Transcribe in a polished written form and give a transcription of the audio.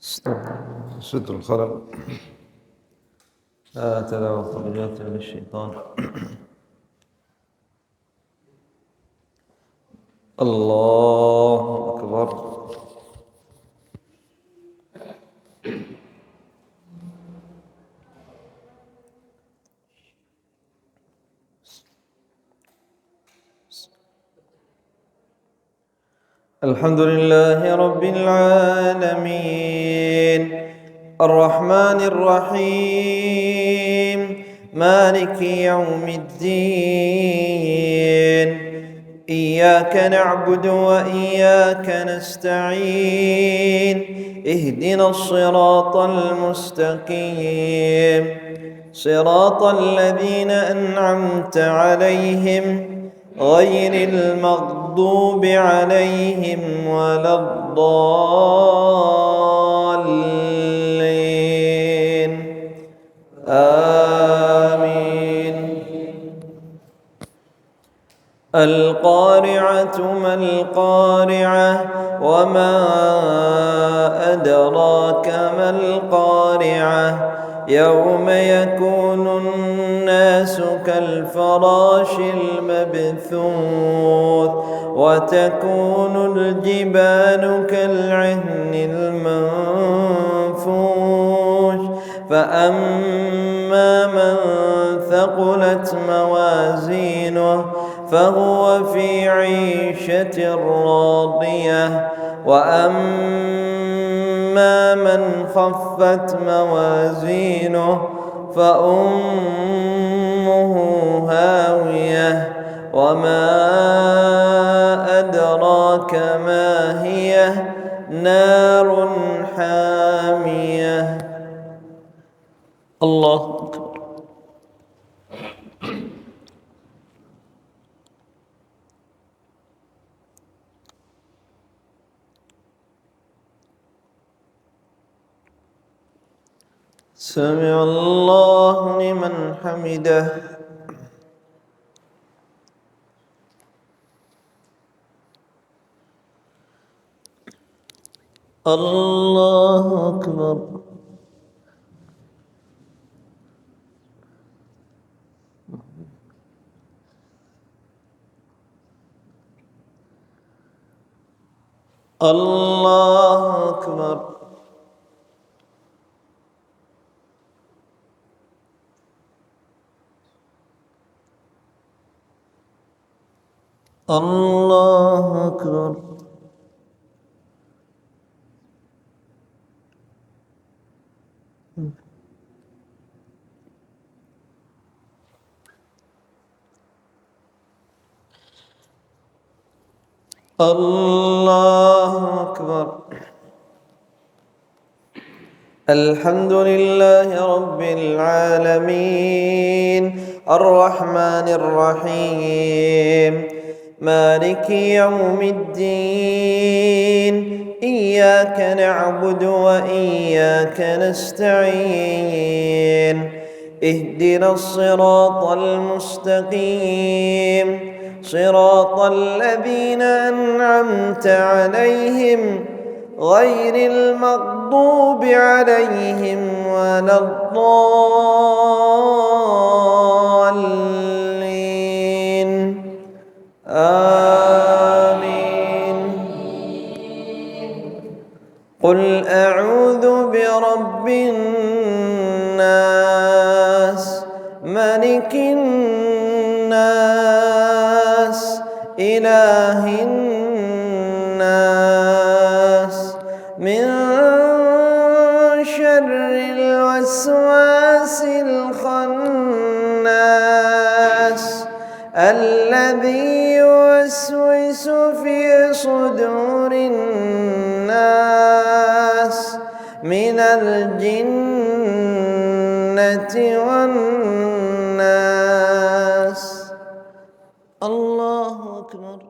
ستر الخلل لا تدعوا خرجات من الشيطان. الله أكبر. الحمد لله رب العالمين الرحمن الرحيم مالك يوم الدين إياك نعبد وإياك نستعين اهدنا الصراط المستقيم صراط الذين أنعمت عليهم غير المغضوب عليهم ولا الضالين آمين. القارعة ما القارعة وما أدراك ما القارعة يوم يكون الناس كالفراش المبثوث وتكون الجبال كالعهن المنفوش فأما من ثقلت موازينه فهو في عيشة راضية وأما من خفت موازينه فأمه هاوية وما أدراك ما هي نار حامية. الله أكبر. سمع الله لمن حمده. الله أكبر. الله أكبر. الله أكبر. الله أكبر. الحمد لله رب العالمين الرحمن الرحيم مالك يوم الدين إياك نعبد وإياك نستعين اهدنا الصراط المستقيم صراط الذين أنعمت عليهم غير المغضوب عليهم ولا الضالين آمين. قل أعوذ برب الناس ملك الناس إله الناس من شر الوسواس الخناس الذي يوسوس في صدور الناس من الجنة والناس. الله أكبر.